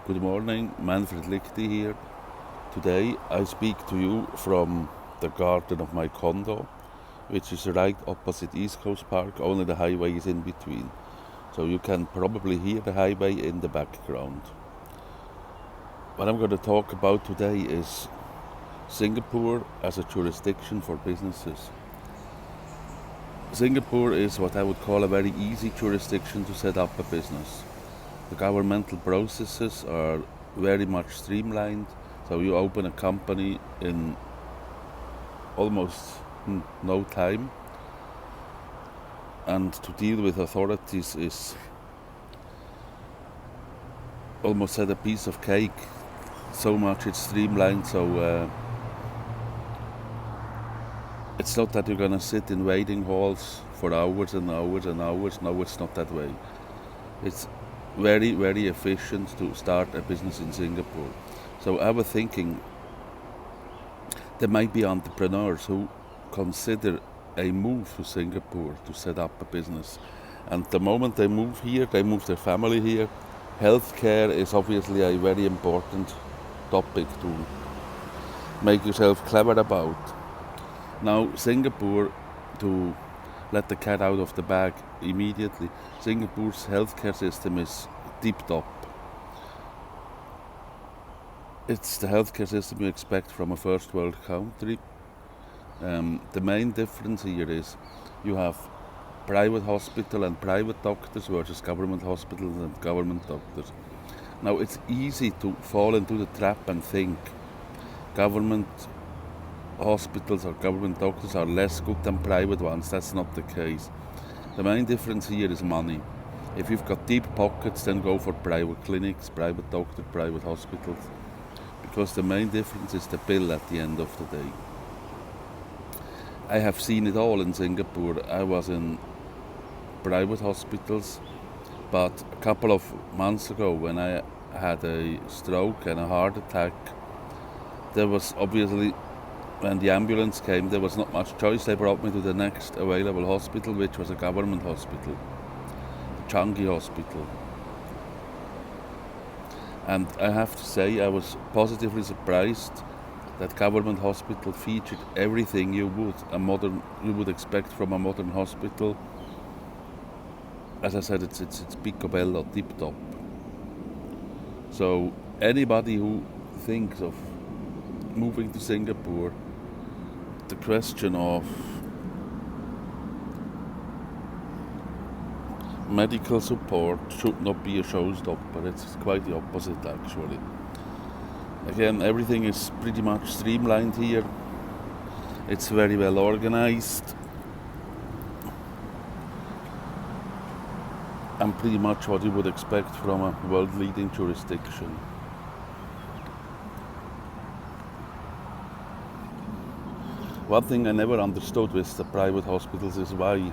Good morning, Manfred Liechti here. Today I speak to you from the garden of my condo, which is right opposite East Coast Park, only the highway is in between. So you can probably hear the highway in the background. What I'm going to talk about today is Singapore as a jurisdiction for businesses. Singapore is what I would call a very easy jurisdiction to set up a business. The governmental processes are very much streamlined, so you open a company in almost no time, and to deal with authorities is almost at a piece of cake. So much it's streamlined, so it's not that you're gonna sit in waiting halls for hours and hours and hours. No, it's not that way. It's very, very efficient to start a business in Singapore. So I was thinking there might be entrepreneurs who consider a move to Singapore to set up a business. And the moment they move here, they move their family here. Healthcare is obviously a very important topic to make yourself clever about. Now, Singapore, to let the cat out of the bag immediately, Singapore's healthcare system is tip-top. It's the healthcare system you expect from a first world country. The main difference here is you have private hospital and private doctors versus government hospitals and government doctors. Now, it's easy to fall into the trap and think government hospitals or government doctors are less good than private ones. That's not the case. The main difference here is money. If you've got deep pockets, then go for private clinics, private doctors, private hospitals, because the main difference is the bill at the end of the day. I have seen it all in Singapore. I was in private hospitals, but a couple of months ago when I had a stroke and a heart attack, there was obviously, when the ambulance came, there was not much choice. They brought me to the next available hospital, which was a government hospital, the Changi Hospital. And I have to say, I was positively surprised that government hospital featured everything you would expect from a modern hospital. As I said, it's picobello, tip top. So anybody who thinks of moving to Singapore, the question of medical support should not be a showstopper. It's quite the opposite, actually. Again, everything is pretty much streamlined here. It's very well organized, and pretty much what you would expect from a world-leading jurisdiction. One thing I never understood with the private hospitals is why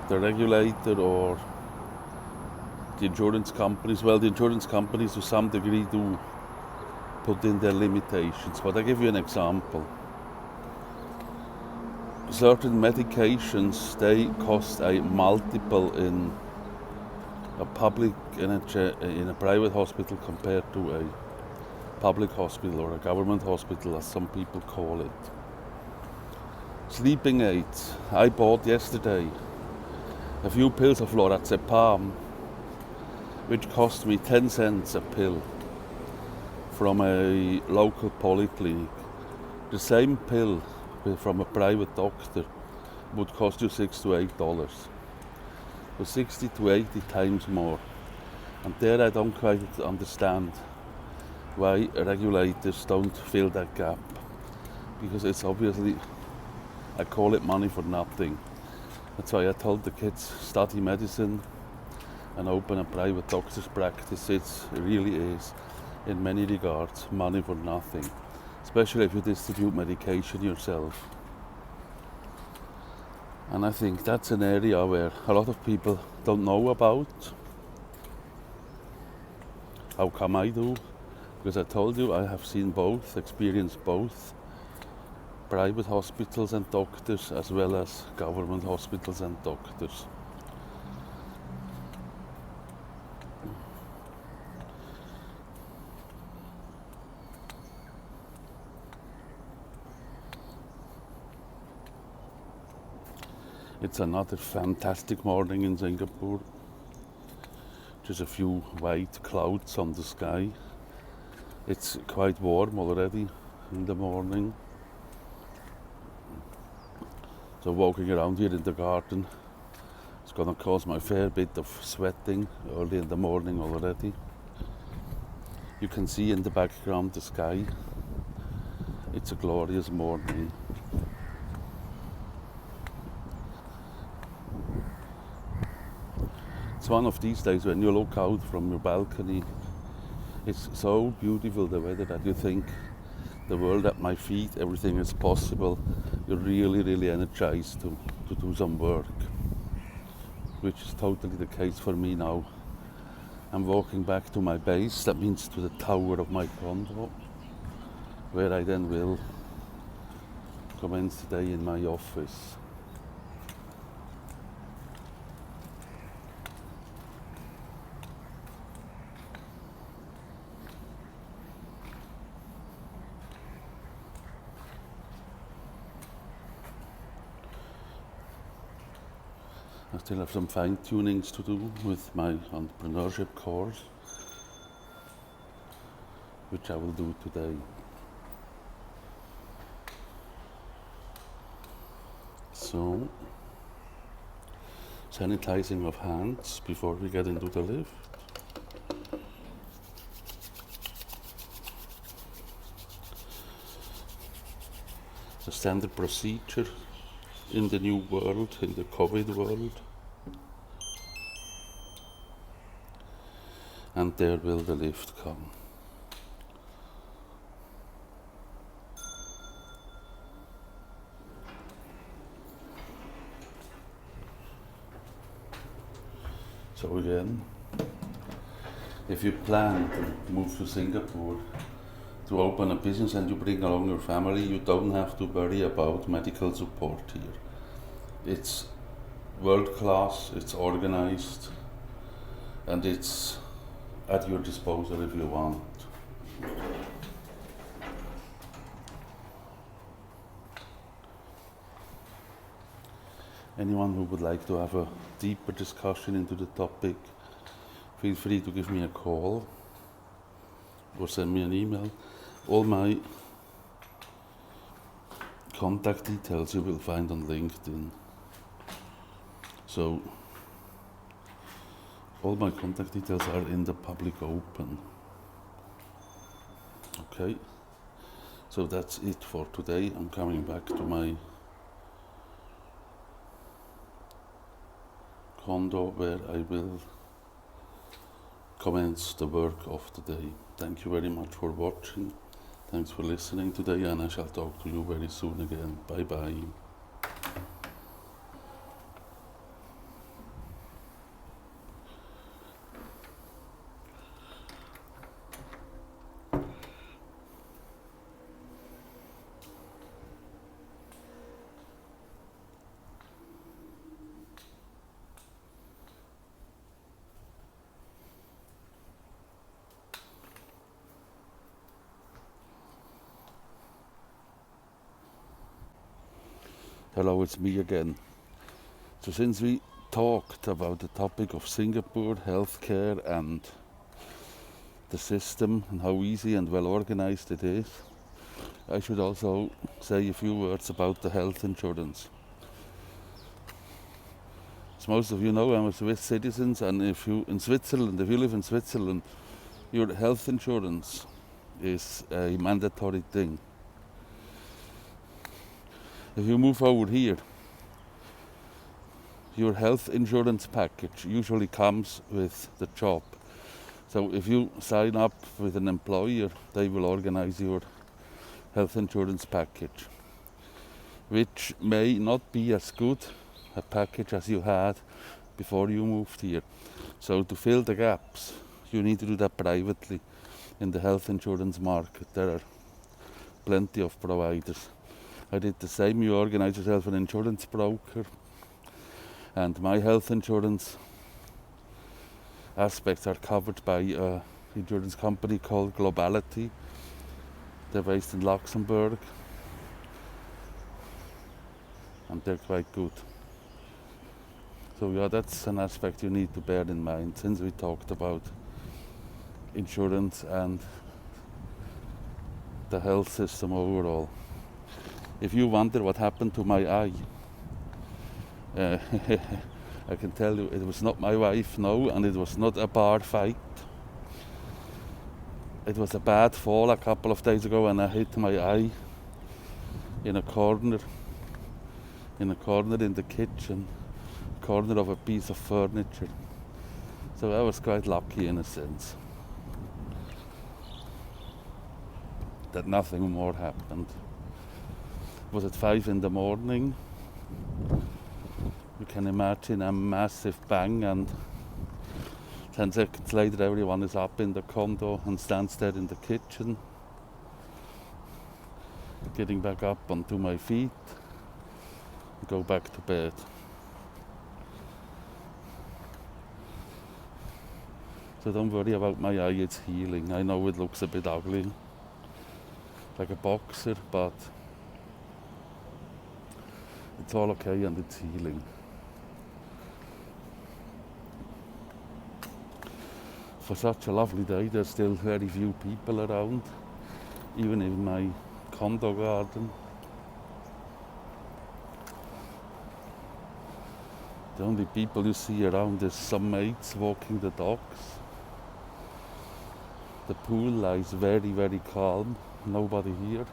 the regulator or the insurance companies, well, the insurance companies to some degree do put in their limitations. But I give you an example. Certain medications, they cost a multiple in a private hospital compared to a public hospital or a government hospital, as some people call it. Sleeping aids. I bought yesterday a few pills of lorazepam, which cost me 10 cents a pill from a local polyclinic. The same pill from a private doctor would cost you $6 to $8. So 60 to 80 times more. And there I don't quite understand why regulators don't fill that gap, because it's obviously, I call it money for nothing. That's why I told the kids, study medicine and open a private doctor's practice. It really is, in many regards, money for nothing, especially if you distribute medication yourself. And I think that's an area where a lot of people don't know about. How come I do? Because I told you, I have seen both, experienced both. Private hospitals and doctors, as well as government hospitals and doctors. It's another fantastic morning in Singapore. Just a few white clouds on the sky. It's quite warm already in the morning. So walking around here in the garden, it's gonna cause my fair bit of sweating early in the morning already. You can see in the background the sky. It's a glorious morning. It's one of these days when you look out from your balcony, it's so beautiful, the weather, that you think the world at my feet, everything is possible. You're really energized to do some work, which is totally the case for me now. I'm walking back to my base, that means to the tower of my condo, where I then will commence the day in my office. I still have some fine tunings to do with my entrepreneurship course, which I will do today. So, sanitizing of hands before we get into the lift. The standard procedure in the new world, in the COVID world. And there will the lift come. So again, if you plan to move to Singapore to open a business and you bring along your family, you don't have to worry about medical support here. It's world class, it's organized, and it's at your disposal if you want. Anyone who would like to have a deeper discussion into the topic, feel free to give me a call or send me an email. All my contact details you will find on LinkedIn. So, all my contact details are in the public open. Okay, so that's it for today. I'm coming back to my condo where I will commence the work of the day. Thank you very much for watching. Thanks for listening today, and I shall talk to you very soon again. Bye bye. Hello, it's me again. So since we talked about the topic of Singapore, healthcare and the system and how easy and well organized it is, I should also say a few words about the health insurance. As most of you know, I'm a Swiss citizen, and if you live in Switzerland, your health insurance is a mandatory thing. If you move over here, your health insurance package usually comes with the job. So if you sign up with an employer, they will organize your health insurance package, which may not be as good a package as you had before you moved here. So to fill the gaps, you need to do that privately in the health insurance market. There are plenty of providers. I did the same. You organize yourself an insurance broker, and my health insurance aspects are covered by an insurance company called Globality. They're based in Luxembourg, and they're quite good. So yeah, that's an aspect you need to bear in mind since we talked about insurance and the health system overall. If you wonder what happened to my eye, I can tell you it was not my wife, no, and it was not a bar fight. It was a bad fall a couple of days ago and I hit my eye in a corner in the kitchen, corner of a piece of furniture. So I was quite lucky in a sense that nothing more happened. It was at 5 in the morning. You can imagine a massive bang, and 10 seconds later everyone is up in the condo and stands there in the kitchen, getting back up onto my feet, go back to bed. So don't worry about my eye, it's healing. I know it looks a bit ugly, like a boxer, but it's all okay and it's healing. For such a lovely day, there's still very few people around, even in my condo garden. The only people you see around is some mates walking the dogs. The pool lies very, very calm, nobody here.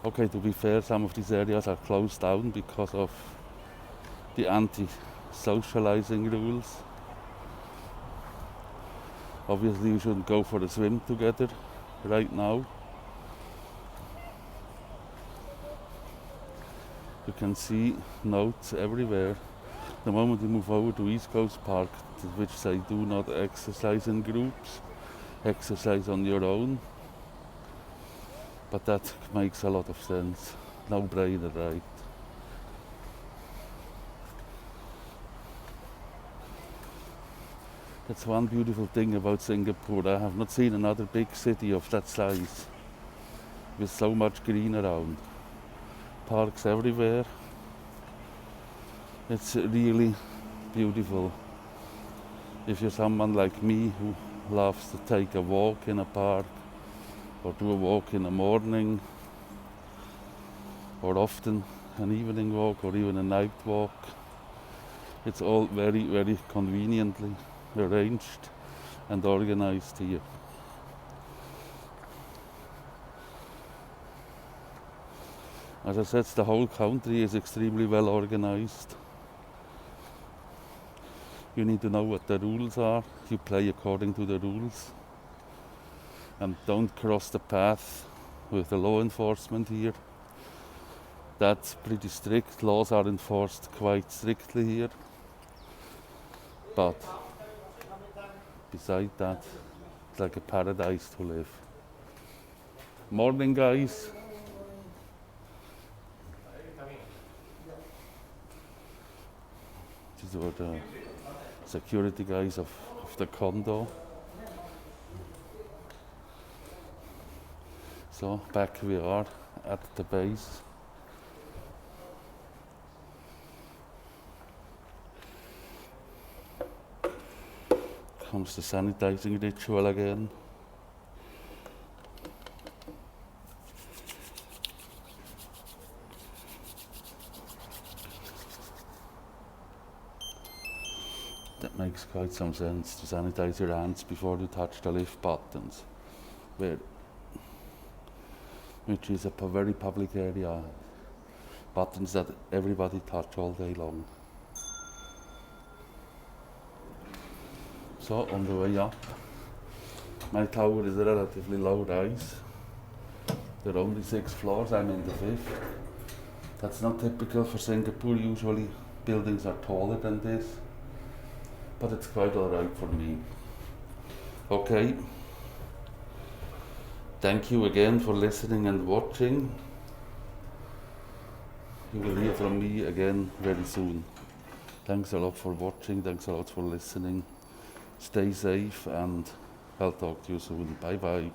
Okay, to be fair, some of these areas are closed down because of the anti-socializing rules. Obviously you shouldn't go for a swim together right now. You can see notes everywhere. The moment you move over to East Coast Park, which say do not exercise in groups, exercise on your own. But that makes a lot of sense. No brainer, right? That's one beautiful thing about Singapore. I have not seen another big city of that size with so much green around. Parks everywhere. It's really beautiful. If you're someone like me who loves to take a walk in a park, or do a walk in the morning, or often an evening walk, or even a night walk, it's all very, very conveniently arranged and organized here. As I said, the whole country is extremely well organized. You need to know what the rules are. You play according to the rules. And don't cross the path with the law enforcement here. That's pretty strict. Laws are enforced quite strictly here. But beside that, it's like a paradise to live. Morning, guys. These were the security guys of the condo. So back we are at the base. Comes the sanitizing ritual again. That makes quite some sense, to sanitize your hands before you touch the lift buttons, which is a very public area. Buttons that everybody touch all day long. So on the way up, my tower is a relatively low rise. There are only 6 floors, I'm in the 5th. That's not typical for Singapore. Usually buildings are taller than this, but it's quite alright for me. Okay, thank you again for listening and watching. You will hear from me again very soon. Thanks a lot for watching, thanks a lot for listening. Stay safe and I'll talk to you soon. Bye bye.